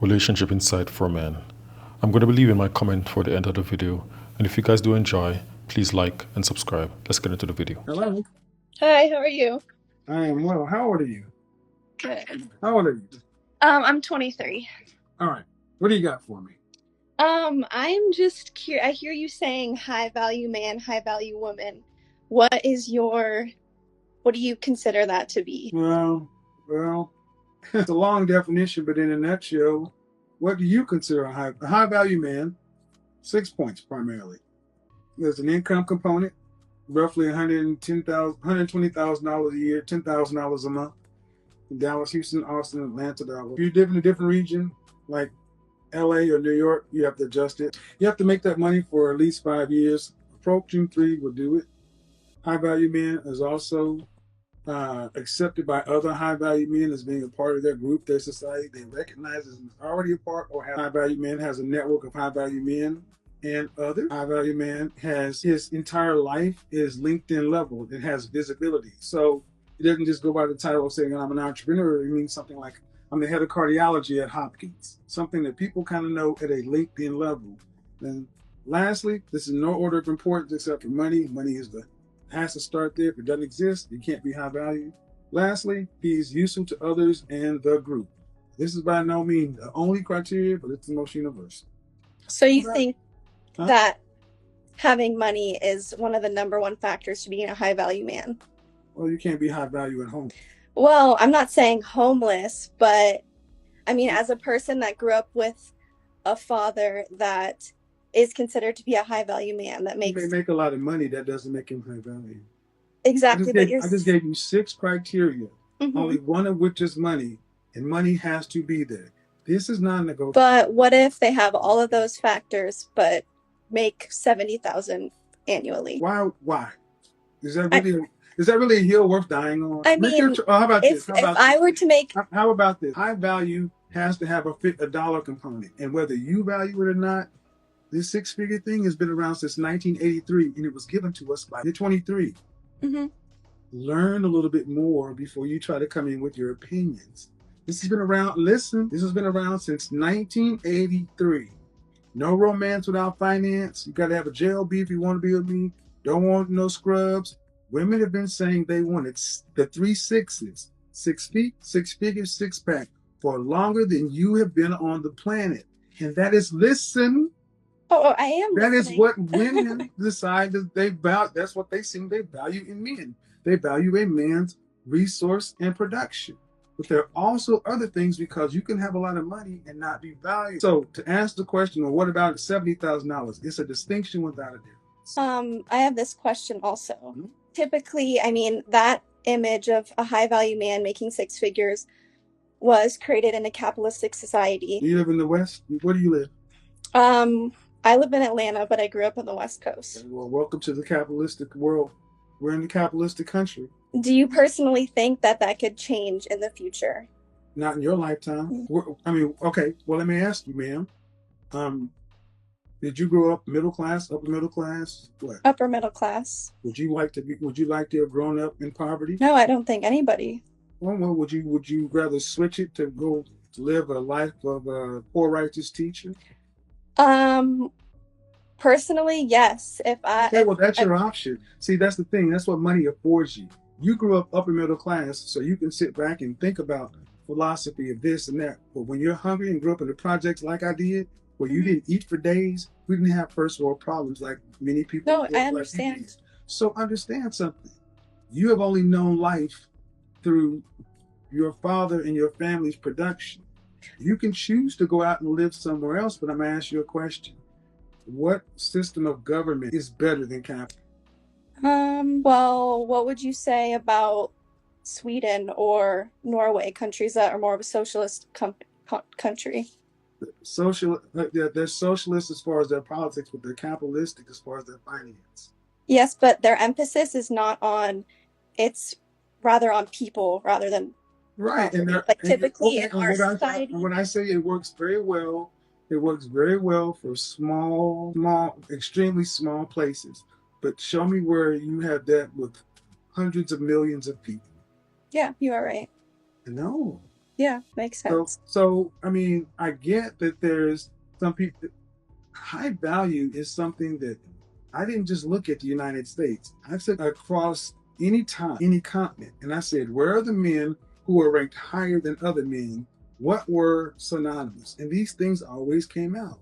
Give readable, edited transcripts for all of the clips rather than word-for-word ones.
Relationship Insight for Men. I'm going to be leaving my comment for the end of the video, and if you guys do enjoy, please like and subscribe. Let's get into the video. Hello. Hi, how are you? I am well. How old are you? Good. How old are you? I'm 23. All right. What do you got for me? I'm just curious. I hear you saying high value man, high value woman. What do you consider that to be? Well, it's a long definition, but in a nutshell, what do you consider a high value man? 6 points primarily. There's an income component, roughly $120,000 a year, $10,000 a month. In Dallas, Houston, Austin, Atlanta, Dallas. If you live in a different region, like LA or New York, you have to adjust it. You have to make that money for at least 5 years. Approaching 3 will do it. High value men is also accepted by other high value men as being a part of their group, their society. They recognize as already a part, or high value men has a network of high value men and other high value man has his entire life is LinkedIn level. It has visibility. So it doesn't just go by the title of saying I'm an entrepreneur. It means something like I'm the head of cardiology at Hopkins, something that people kind of know at a LinkedIn level. And lastly, this is no order of importance except for money. Money has to start there. If it doesn't exist, it can't be high value. Lastly, he is useful to others and the group. This is by no means the only criteria, but it's the most universal. So you think that having money is one of the number one factors to being a high value man? Well, you can't be high value at home. Well, I'm not saying homeless, but I mean, as a person that grew up with a father that is considered to be a high value man, that makes. He may make a lot of money, that doesn't make him high value. Exactly. I just gave you 6 criteria, only one of which is money, and money has to be there. This is non-negotiable. But what if they have all of those factors, but make $70,000 annually? Why? Is that really a hill worth dying on? I mean, how about this? If I were to make. How about this? High value has to have a dollar component, and whether you value it or not, this 6-figure thing has been around since 1983, and it was given to us by 23. Learn a little bit more before you try to come in with your opinions. This has been around. Listen, this has been around since 1983. No romance without finance. You got to have a JLB if you want to be with me. Don't want no scrubs. Women have been saying they wanted the 3 6s, 6 feet, 6 figures, 6-pack for longer than you have been on the planet. And that is, listen. Oh, I am. That is what women decide that they value. That's what they seem they value in men. They value a man's resource and production. But there are also other things, because you can have a lot of money and not be valued. So to answer the question, well, what about $70,000? It's a distinction without a difference. I have this question also. Typically, I mean, that image of a high value man making 6 figures was created in a capitalistic society. Do you live in the West? Where do you live? I live in Atlanta, but I grew up on the West Coast. Well, welcome to the capitalistic world. We're in the capitalistic country. Do you personally think that could change in the future? Not in your lifetime. I mean, okay. Well, let me ask you, ma'am. Did you grow up middle class, upper middle class? What? Upper middle class. Would you like to have grown up in poverty? No, I don't think anybody. Well, would you rather switch it to go to live a life of a poor righteous teacher? Personally, yes. Okay, well, that's your option. See, that's the thing. That's what money affords you. You grew up upper middle class, so you can sit back and think about philosophy of this and that. But when you're hungry and grew up in the projects like I did, where you didn't eat for days, we didn't have first world problems like many people. No, I understand. So understand something. You have only known life through your father and your family's production. You can choose to go out and live somewhere else, but I'm going to ask you a question. What system of government is better than capitalism? Well, what would you say about Sweden or Norway, countries that are more of a socialist country? They're socialist as far as their politics, but they're capitalistic as far as their finance. Yes, but their emphasis is not on, it's rather on people rather than right. And typically in our society. When I say it works very well, it works very well for small, extremely small places. But show me where you have that with hundreds of millions of people. Yeah, you are right. No. Yeah, makes sense. So I mean, I get that there's some people. High value is something that I didn't just look at the United States. I said across any time, any continent, and I said, where are the men who are ranked higher than other men? What were synonymous? And these things always came out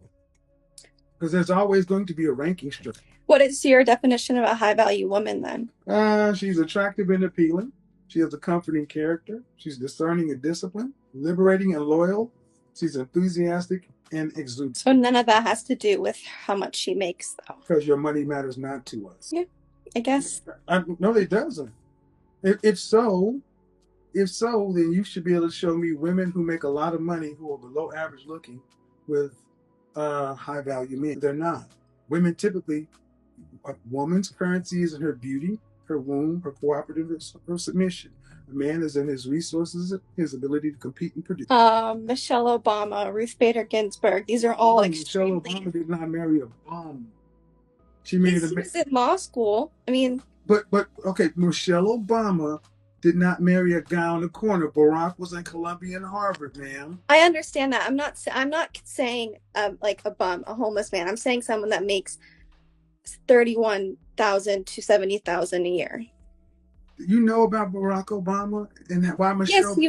because there's always going to be a ranking structure. What is your definition of a high value woman then? She's attractive and appealing. She has a comforting character. She's discerning and disciplined, liberating and loyal. She's enthusiastic and exuberant. So none of that has to do with how much she makes, though. Because your money matters not to us. Yeah, I guess. No, it doesn't. If so, then you should be able to show me women who make a lot of money who are below average looking with high value men. They're not. Women typically, a woman's currency is in her beauty, her womb, her cooperativeness, her submission. A man is in his resources, his ability to compete and produce. Michelle Obama, Ruth Bader Ginsburg, these are all Michelle Obama did not marry a bum. She married He was in law school. I mean, but okay, Michelle Obama did not marry a guy on the corner. Barack was in Columbia and Harvard, ma'am. I understand that. I'm not saying like a bum, a homeless man. I'm saying someone that makes 31,000 to 70,000 a year. You know about Barack Obama and why Michelle?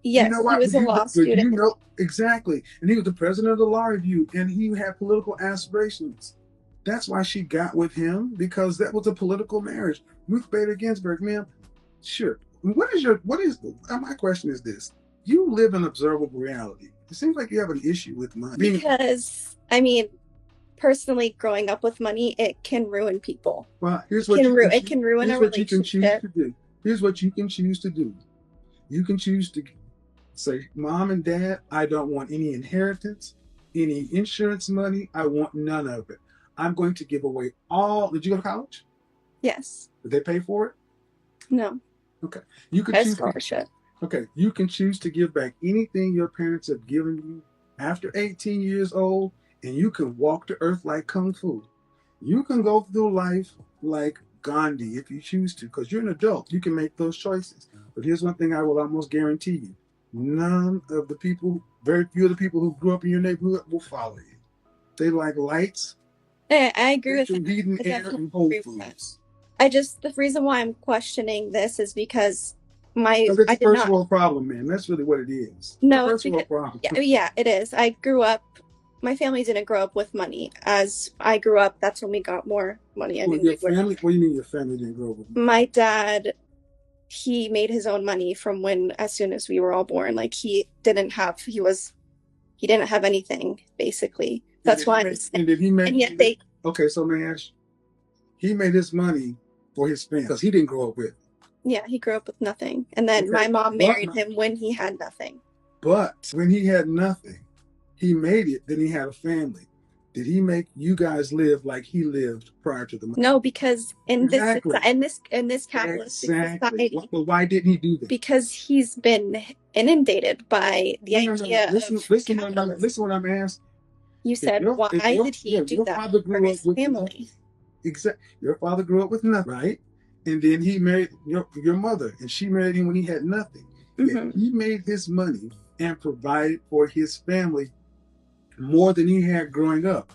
Yes, he was a law student. You know exactly, and he was the president of the Law Review, and he had political aspirations. That's why she got with him, because that was a political marriage. Ruth Bader Ginsburg, ma'am. Sure. My question is this. You live in observable reality. It seems like you have an issue with money. Because, I mean, personally, growing up with money, it can ruin people. Well, it can ruin a relationship. Here's what you can choose to do. You can choose to say, Mom and Dad, I don't want any inheritance, any insurance money. I want none of it. I'm going to give away all. Did you go to college? Yes. Did they pay for it? No. Okay. You can choose scholarship. Okay. You can choose to give back anything your parents have given you after 18 years old, and you can walk the earth like Kung Fu. You can go through life like Gandhi if you choose to, because you're an adult. You can make those choices. But here's one thing I will almost guarantee you. Very few of the people who grew up in your neighborhood will follow you. They like lights. I agree with that. Heating, air, and Whole Foods. The reason why I'm questioning this is because it's a first world problem, man. That's really what it is. No, it's a first world problem. Yeah, it is. My family didn't grow up with money. As I grew up, that's when we got more money. What do you mean your family didn't grow up with money? My dad, he made his own money from as soon as we were all born. Like he didn't have anything, basically. That's why. And did he make? Okay, so may I ask? He made his money for his family because he didn't grow up with. Yeah, he grew up with nothing, and then my mom married him when he had nothing. But when he had nothing, he made it. Then he had a family. Did he make you guys live like he lived prior to the money? No, because in this capitalistic society. Well, why didn't he do that? Because he's been inundated by the idea. Listen what I'm asking. You said, why did he do that for his family? Exactly. Your father grew up with nothing, right? And then he married your mother, and she married him when he had nothing. Mm-hmm. He made his money and provided for his family more than he had growing up.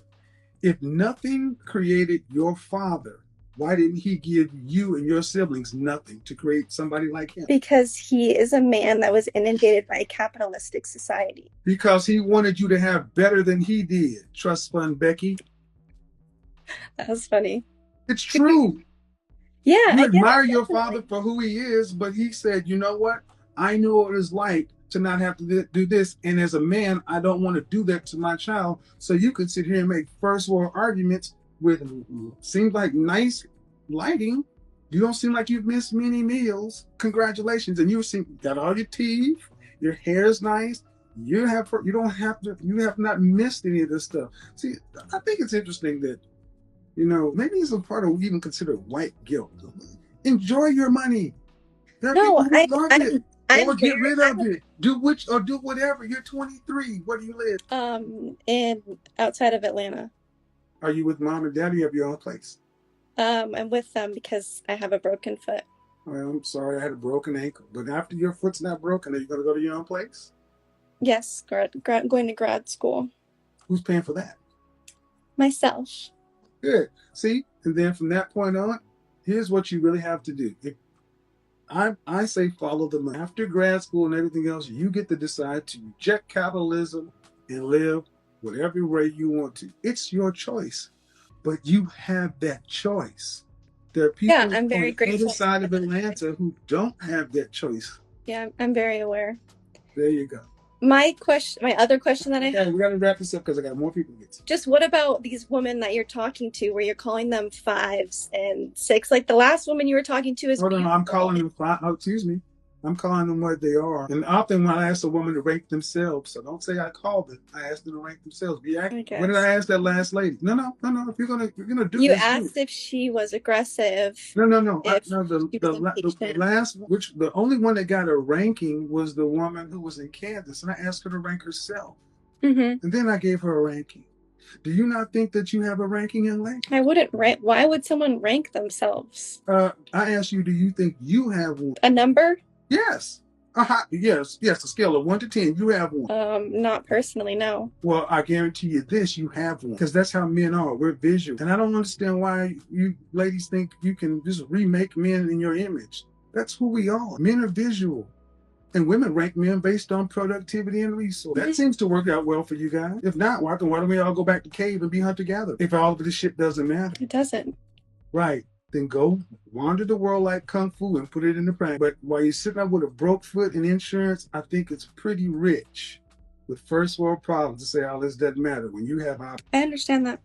If nothing created your father, why didn't he give you and your siblings nothing to create somebody like him? Because he is a man that was inundated by a capitalistic society. Because he wanted you to have better than he did. Trust fund Becky. That was funny. It's true. Yeah. You admire your father for who he is, but he said, you know what? I know what it's like to not have to do this. And as a man, I don't want to do that to my child. So you could sit here and make first world arguments with seems like nice lighting. You don't seem like you've missed many meals. Congratulations. And you got all your teeth. Your hair is nice. You have not missed any of this stuff. See, I think it's interesting that, maybe it's a part of what we even consider white guilt. Enjoy your money. There are people who love it. Or get rid of it. Do whatever. You're 23. Where do you live? Outside of Atlanta. Are you with mom and dad, or you have your own place? I'm with them because I have a broken foot. Well, I'm sorry, I had a broken ankle. But after your foot's not broken, are you going to go to your own place? Yes, going to grad school. Who's paying for that? Myself. Good. See, and then from that point on, here's what you really have to do. I say follow the money. After grad school and everything else, you get to decide to reject capitalism and live whatever way you want to. It's your choice, but you have that choice. There are people I'm very on the other grateful. side of Atlanta who don't have that choice. Yeah, I'm very aware. There you go. My other question that I Okay, have, we got to wrap this up because I got more people to get to. just what about these women that you're talking to where you're calling them 5s and 6? Like the last woman you were talking to is Hold on, I'm calling them 5. Oh, excuse me. I'm calling them what they are. And often when I ask a woman to rank themselves, so don't say I called them. I asked them to rank themselves. When did I ask that last lady? No. If you're gonna do you this, asked if she was aggressive. No. The last, the only one that got a ranking was the woman who was in Kansas, and I asked her to rank herself, and then I gave her a ranking. Do you not think that you have a ranking in life? I wouldn't rank. Why would someone rank themselves? I asked you, do you think you have one? A number? Yes. Yes. A scale of 1 to 10. You have one. Not personally, no. Well, I guarantee you this: you have one, because that's how men are. We're visual, and I don't understand why you ladies think you can just remake men in your image. That's who we are. Men are visual. And women rank men based on productivity and resource. That seems to work out well for you guys. If not, why don't we all go back to cave and be hunter-gatherer? If all of this shit doesn't matter. It doesn't. Right. Then go wander the world like Kung Fu and put it into practice. But while you're sitting there with a broke foot and insurance, I think it's pretty rich with first world problems to say all this doesn't matter when you have options. I understand that.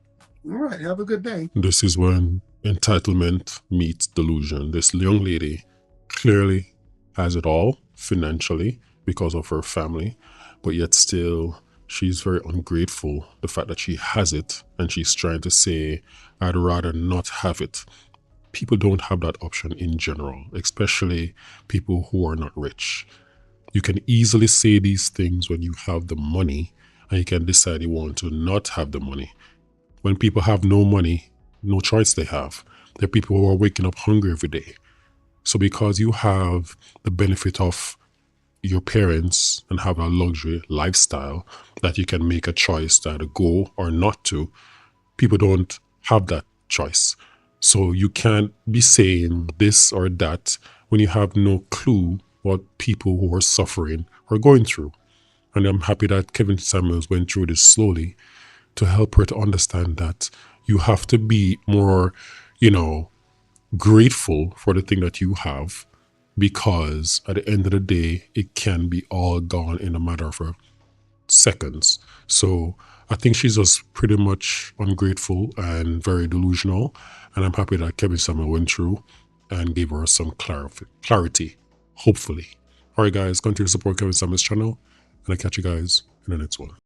All right. Have a good day. This is when entitlement meets delusion. This young lady clearly has it all financially because of her family, but yet still she's very ungrateful. The fact that she has it and she's trying to say, I'd rather not have it. People don't have that option in general, especially people who are not rich. You can easily say these things when you have the money, and you can decide you want to not have the money. When people have no money, no choice they have. There are people who are waking up hungry every day. So because you have the benefit of your parents and have a luxury lifestyle that you can make a choice to either go or not to, people don't have that choice. So you can't be saying this or that when you have no clue what people who are suffering are going through. And I'm happy that Kevin Samuels went through this slowly to help her to understand that you have to be more, grateful for the thing that you have, because at the end of the day, it can be all gone in a matter of seconds. So I think she's just pretty much ungrateful and very delusional. And I'm happy that Kevin Samuel went through and gave her some clarity, hopefully. All right, guys, continue to support Kevin Samuel's channel, and I'll catch you guys in the next one.